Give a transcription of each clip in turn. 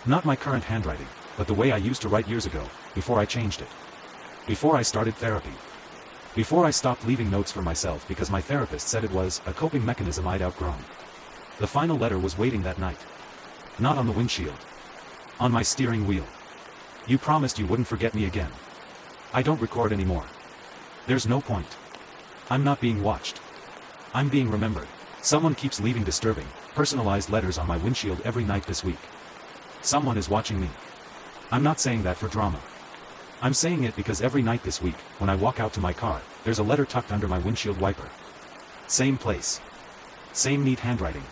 Not my current handwriting, but the way I used to write years ago, before I changed it. Before I started therapy. Before I stopped leaving notes for myself because my therapist said it was a coping mechanism I'd outgrown. The final letter was waiting that night. Not on the windshield. On my steering wheel. You promised you wouldn't forget me again. I don't record anymore. There's no point. I'm not being watched. I'm being remembered. Someone keeps leaving disturbing, personalized letters on my windshield every night this week. Someone is watching me. I'm not saying that for drama. I'm saying it because every night this week, when I walk out to my car, there's a letter tucked under my windshield wiper. Same place. Same neat handwriting.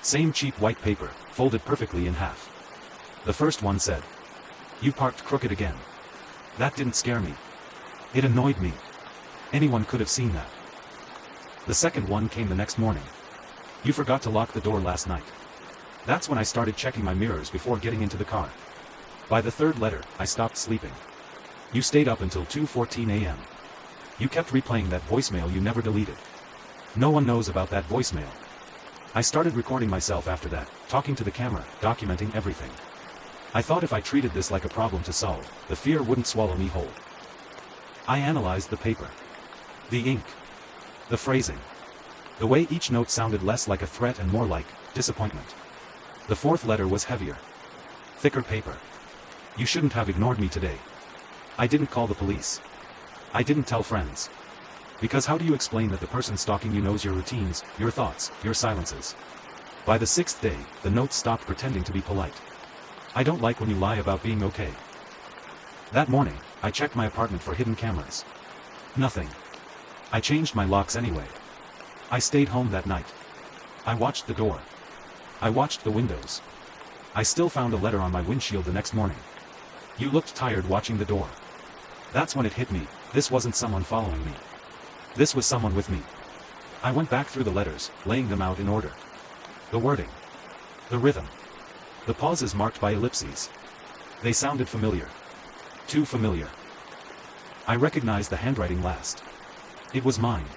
Same cheap white paper, folded perfectly in half. The first one said, "You parked crooked again." That didn't scare me. It annoyed me. Anyone could have seen that. The second one came the next morning. "You forgot to lock the door last night." That's when I started checking my mirrors before getting into the car. By the third letter, I stopped sleeping. "You stayed up until 2:14 a.m. You kept replaying that voicemail you never deleted. No one knows about that voicemail." I started recording myself after that, talking to the camera, documenting everything. I thought if I treated this like a problem to solve, the fear wouldn't swallow me whole. I analyzed the paper. The ink. The phrasing. The way each note sounded less like a threat and more like disappointment. The fourth letter was heavier. Thicker paper. "You shouldn't have ignored me today. I didn't call the police. I didn't tell friends." Because how do you explain that the person stalking you knows your routines, your thoughts, your silences? By the sixth day, the notes stopped pretending to be polite. "I don't like when you lie about being okay." That morning, I checked my apartment for hidden cameras. Nothing. I changed my locks anyway. I stayed home that night. I watched the door. I watched the windows. I still found a letter on my windshield the next morning. "You looked tired watching the door." That's when it hit me, this wasn't someone following me. This was someone with me. I went back through the letters, laying them out in order. The wording. The rhythm. The pauses marked by ellipses. They sounded familiar. Too familiar. I recognized the handwriting last. It was mine.